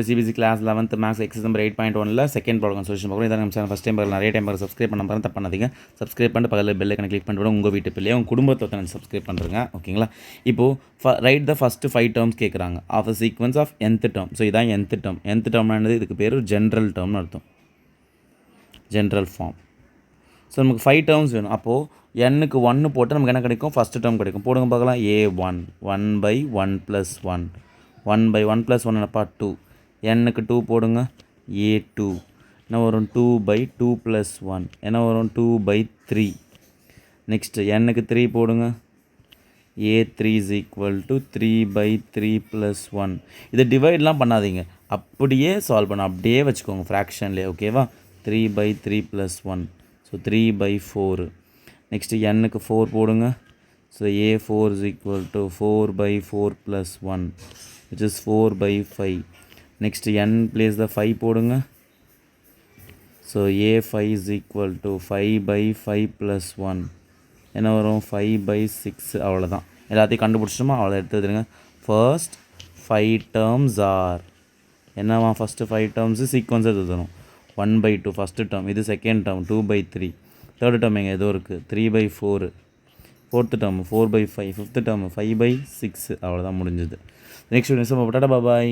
CBSE class 11th maths exercise number 8.1ல second problem solution பார்க்குறோம். இதான் நம்ம சேனல் ஃபஸ்ட் டைம் நிறைய டைம் சப்ஸ்கிரைப் பண்ண பாருங்க, தப்பு பண்ணாதீங்க. சப்ஸ்கிரைப் பண்ணிட்டு பக்கத்தில் பெல் ஐக்கனை கிளிக் பண்ணிட்டு உங்கள் வீட்டு பிள்ளையை உங்கள் குடும்பத்தை சப்ஸ்கிரைப் பண்ணுறங்க. ஓகேங்களா? இப்போது ரைட் த ஃபஸ்ட்டு 5 டேர்ம்ஸ் கேட்குறாங்க of the sequence of nth term. So இதான் nth டேர்ம். nth டேர்ம்னானது இதுக்கு பேர் ஜென்ரல் டேர்ம்னு அர்த்தம், ஜென்ரல் ஃபார்ம். ஸோ நமக்கு 5 டேர்ம்ஸ் வேணும். அப்போது n-க்கு 1 போட்டு நமக்கு என்ன கிடைக்கும்? ஃபஸ்ட்டு டேர்ம் கிடைக்கும். போடுங்க பார்க்கலாம். a1 1/1 + 1 1/1 + 1 என்னப்பா 2. n-க்கு 2 போடுங்க. a2 என்ன வரும்? 2/2 + 1 என்ன வரும்? 2/3. நெக்ஸ்ட்டு n-க்கு 3 போடுங்க. a3 = 3/3 + 1. இதை டிவைட்லாம் பண்ணாதீங்க, அப்படியே சால்வ் பண்ண அப்படியே வச்சுக்கோங்க ஃப்ராக்ஷன்லேயே. ஓகேவா? 3/3 + 1 ஸோ 3/4. நெக்ஸ்ட்டு n-க்கு 4 போடுங்க. So a4 = 4/4 + 1 which is 4/5. Next n பிளேஸில் 5 போடுங்க. ஸோ a5 = 5/5 + 1 என்ன வரும்? 5/6. அவ்வளோதான். எல்லாத்தையும் கண்டுபிடிச்சிட்டோமா? அவ்வளோ எடுத்து வச்சுருங்க. ஃபர்ஸ்ட் 5 டேர்ம்ஸ் ஆர் என்னவா? ஃபஸ்ட்டு 5 டேர்ம்ஸு சீக்வன்ஸாக எழுதணும். 1/2 ஃபஸ்ட்டு டேர்ம், இது செகண்ட் டேர்ம் 2/3, தேர்டு டேர்ம் எங்கே ஏதோ இருக்குது 3/4, ஃபோர்த்து டேர்ம் 4/5, ஃபிஃப்த்து டேர்ம் 5/6. அவ்வளோதான், முடிஞ்சுது. நெக்ஸ்ட் வீடியோ பாய்.